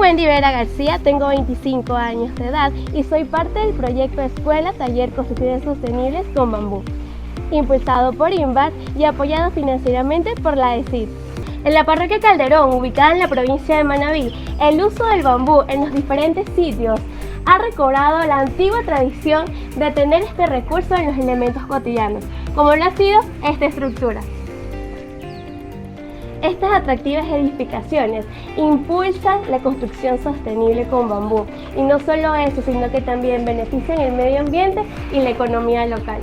Wendy Vera García, tengo 25 años de edad y soy parte del proyecto Escuela Taller Construcciones Sostenibles con Bambú, impulsado por INBAR y apoyado financieramente por la ESID. En la parroquia Calderón, ubicada en la provincia de Manabí, el uso del bambú en los diferentes sitios ha recobrado la antigua tradición de tener este recurso en los elementos cotidianos, como lo ha sido esta estructura. Estas atractivas edificaciones impulsan la construcción sostenible con bambú, y no solo eso, sino que también benefician el medio ambiente y la economía local.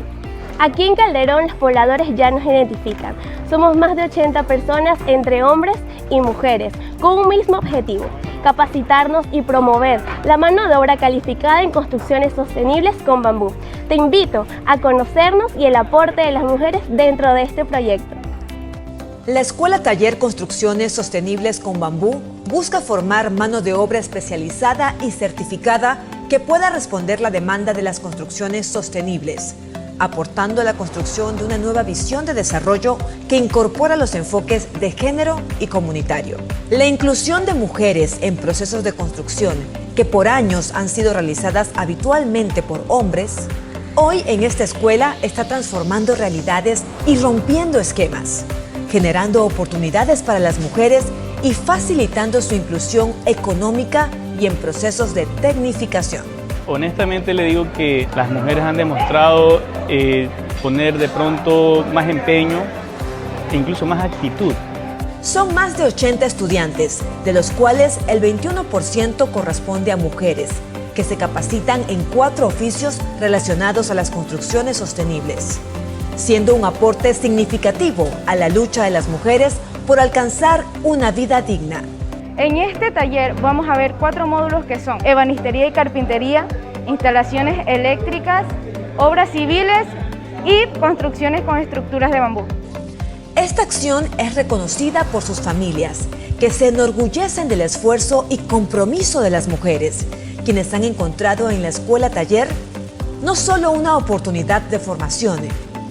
Aquí en Calderón los pobladores ya nos identifican. Somos más de 80 personas entre hombres y mujeres, con un mismo objetivo: capacitarnos y promover la mano de obra calificada en construcciones sostenibles con bambú. Te invito a conocernos y el aporte de las mujeres dentro de este proyecto. La Escuela Taller Construcciones Sostenibles con Bambú busca formar mano de obra especializada y certificada que pueda responder la demanda de las construcciones sostenibles, aportando a la construcción de una nueva visión de desarrollo que incorpora los enfoques de género y comunitario. La inclusión de mujeres en procesos de construcción que por años han sido realizadas habitualmente por hombres, hoy en esta escuela está transformando realidades y rompiendo esquemas, generando oportunidades para las mujeres y facilitando su inclusión económica y en procesos de tecnificación. Honestamente le digo que las mujeres han demostrado poner de pronto más empeño e incluso más actitud. Son más de 80 estudiantes, de los cuales el 21% corresponde a mujeres, que se capacitan en 4 oficios relacionados a las construcciones sostenibles, siendo un aporte significativo a la lucha de las mujeres por alcanzar una vida digna. En este taller vamos a ver 4 módulos que son ebanistería y carpintería, instalaciones eléctricas, obras civiles y construcciones con estructuras de bambú. Esta acción es reconocida por sus familias, que se enorgullecen del esfuerzo y compromiso de las mujeres, quienes han encontrado en la Escuela Taller no solo una oportunidad de formación,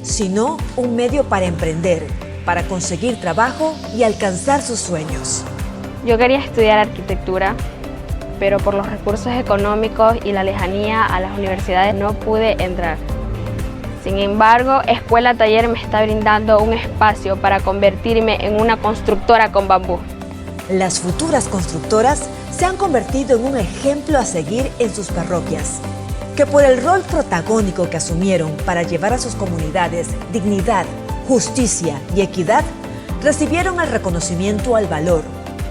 sino un medio para emprender, para conseguir trabajo y alcanzar sus sueños. Yo quería estudiar arquitectura, pero por los recursos económicos y la lejanía a las universidades no pude entrar. Sin embargo, Escuela Taller me está brindando un espacio para convertirme en una constructora con bambú. Las futuras constructoras se han convertido en un ejemplo a seguir en sus parroquias, que por el rol protagónico que asumieron para llevar a sus comunidades dignidad, justicia y equidad, recibieron el reconocimiento al valor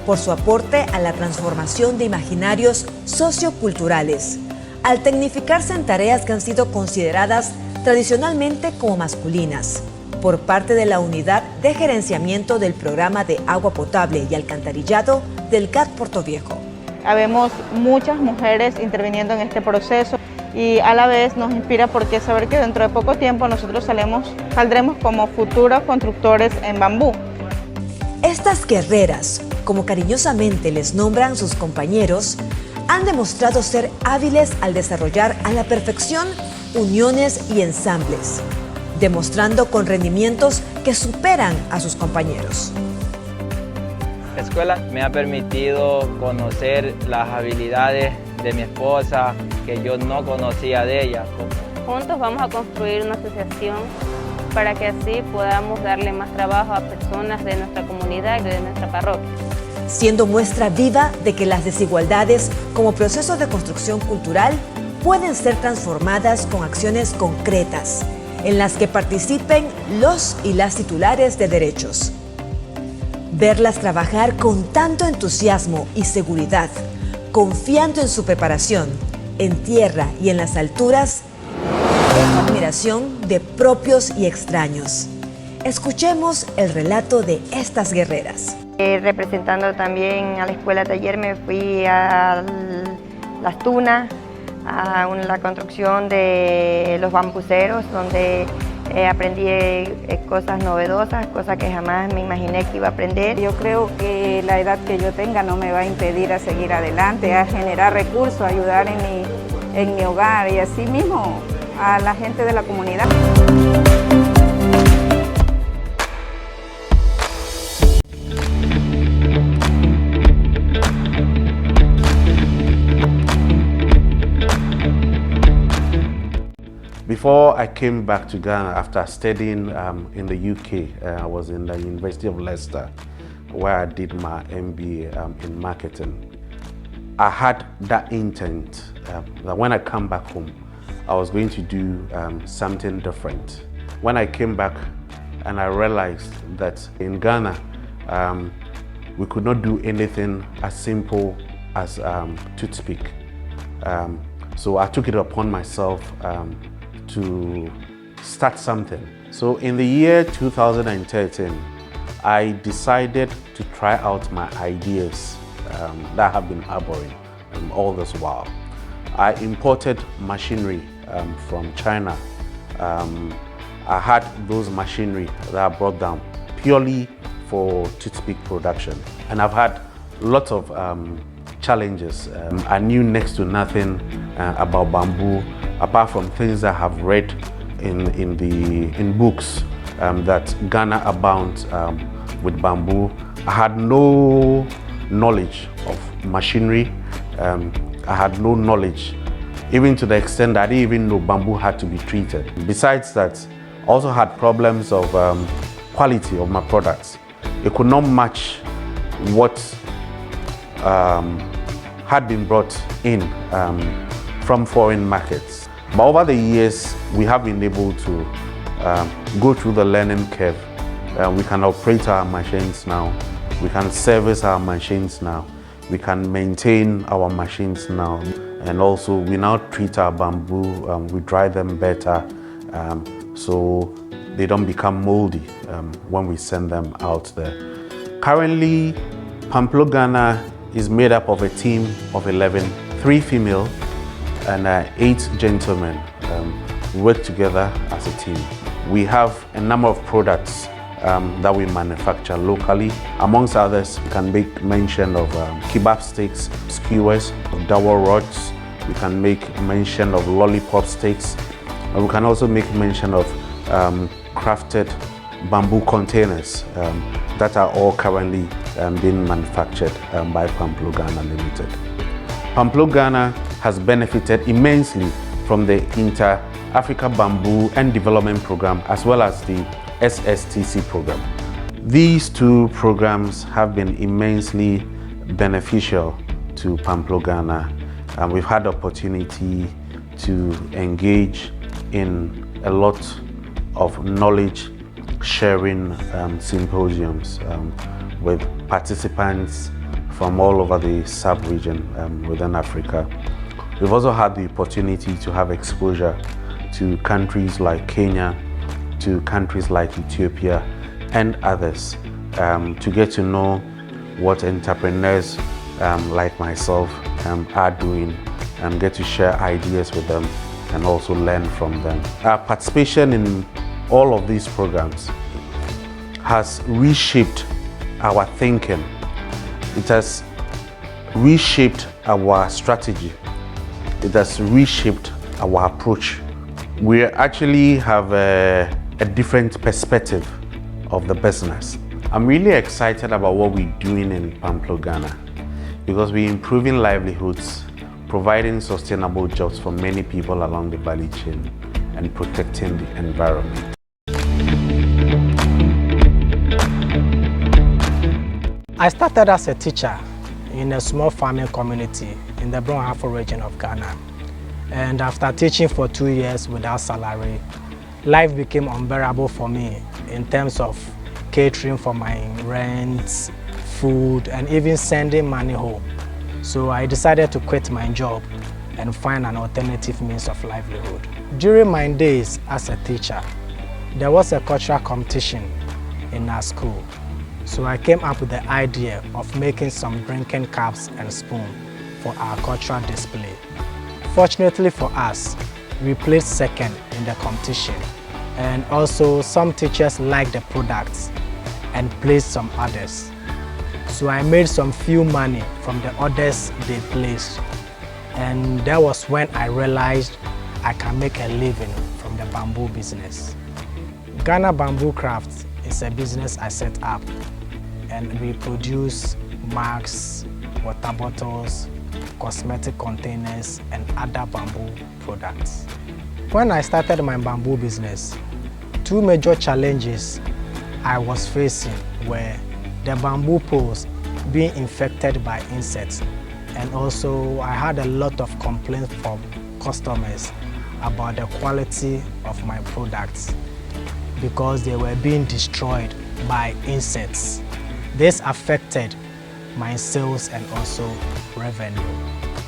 por su aporte a la transformación de imaginarios socioculturales, al tecnificarse en tareas que han sido consideradas tradicionalmente como masculinas, por parte de la Unidad de Gerenciamiento del Programa de Agua Potable y Alcantarillado del CAT Portoviejo. Habemos muchas mujeres interviniendo en este proceso y a la vez nos inspira porque saber que dentro de poco tiempo nosotros saldremos como futuros constructores en bambú. Estas guerreras, como cariñosamente les nombran sus compañeros, han demostrado ser hábiles al desarrollar a la perfección uniones y ensambles, demostrando con rendimientos que superan a sus compañeros. La escuela me ha permitido conocer las habilidades de mi esposa que yo no conocía de ella. Juntos vamos a construir una asociación para que así podamos darle más trabajo a personas de nuestra comunidad y de nuestra parroquia. Siendo muestra viva de que las desigualdades como proceso de construcción cultural pueden ser transformadas con acciones concretas en las que participen los y las titulares de derechos. Verlas trabajar con tanto entusiasmo y seguridad, confiando en su preparación, en tierra y en las alturas, es admiración de propios y extraños. Escuchemos el relato de estas guerreras. Representando también a la Escuela Taller, me fui a Las Tunas, a la construcción de los bambuceros, donde aprendí cosas novedosas, cosas que jamás me imaginé que iba a aprender. Yo creo que la edad que yo tenga no me va a impedir a seguir adelante, a generar recursos, a ayudar en mi hogar y así mismo a la gente de la comunidad. Before I came back to Ghana after studying in the UK, I was in the University of Leicester, where I did my MBA in marketing. I had that intent that when I come back home, I was going to do something different. When I came back and I realized that in Ghana, we could not do anything as simple as toothpick. So I took it upon myself to start something. So in the year 2013, I decided to try out my ideas that have been harboring all this while. I imported machinery from China. I had those machinery that I brought down purely for toothpick production. And I've had lots of challenges. I knew next to nothing about bamboo, apart from things I have read in books that Ghana abounds with bamboo. I had no knowledge of machinery. I had no knowledge, even to the extent that I didn't even know bamboo had to be treated. Besides that, I also had problems of quality of my products. It could not match what had been brought in from foreign markets. But over the years, we have been able to go through the learning curve. We can operate our machines now. We can service our machines now. We can maintain our machines now. And also, we now treat our bamboo, we dry them better, so they don't become moldy when we send them out there. Currently, Pamplo Ghana is made up of a team of 11, 3 female and 8 gentlemen. We work together as a team. We have a number of products that we manufacture locally. Amongst others, we can make mention of kebab sticks, skewers, dowel rods. We can make mention of lollipop sticks. And we can also make mention of crafted bamboo containers that are all currently being manufactured by Pamplo Ghana Limited. Pamplo Ghana has benefited immensely from the Inter-Africa Bamboo and Development Program as well as the SSTC program. These 2 programs have been immensely beneficial to Pamplo Ghana. We've had opportunity to engage in a lot of knowledge sharing symposiums with participants from all over the sub-region within Africa. We've also had the opportunity to have exposure to countries like Kenya, to countries like Ethiopia and others, to get to know what entrepreneurs like myself are doing and get to share ideas with them and also learn from them. Our participation in all of these programs has reshaped our thinking. It has reshaped our strategy. It has reshaped our approach. We actually have a different perspective of the business. I'm really excited about what we're doing in Pamplo Ghana because we're improving livelihoods, providing sustainable jobs for many people along the value chain and protecting the environment. I started as a teacher in a small farming community in the Brong-Ahafo region of Ghana. And after teaching for 2 years without salary, life became unbearable for me in terms of catering for my rent, food, and even sending money home. So I decided to quit my job and find an alternative means of livelihood. During my days as a teacher, there was a cultural competition in our school. So I came up with the idea of making some drinking cups and spoons for our cultural display. Fortunately for us, we placed second in the competition, and also some teachers liked the products and placed some others. So I made some few money from the orders they placed, and that was when I realized I can make a living from the bamboo business. Ghana Bamboo Crafts is a business I set up, and we produce masks, water bottles, cosmetic containers, and other bamboo products. When I started my bamboo business, two major challenges I was facing were the bamboo poles being infected by insects, and also I had a lot of complaints from customers about the quality of my products because they were being destroyed by insects. This affected my sales and also revenue.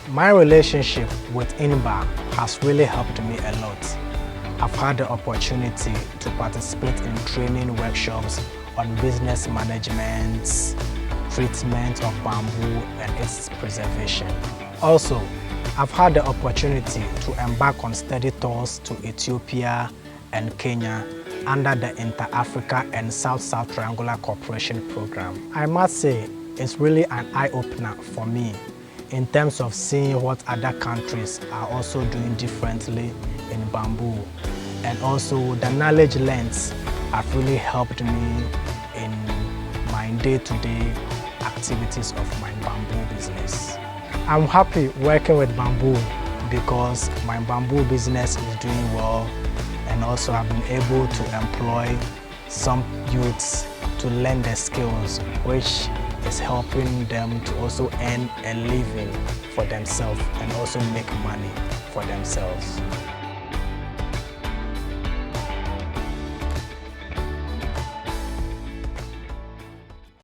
My relationship with INBAR has really helped me a lot. I've had the opportunity to participate in training workshops on business management, treatment of bamboo and its preservation. Also, I've had the opportunity to embark on study tours to Ethiopia and Kenya under the Inter-Africa and South-South Triangular Cooperation Program. I must say, it's really an eye-opener for me in terms of seeing what other countries are also doing differently in bamboo. And also the knowledge learned have really helped me in my day-to-day activities of my bamboo business. I'm happy working with bamboo because my bamboo business is doing well, and also I've been able to employ some youths to learn the skills, which is helping them to also earn a living for themselves and also make money for themselves.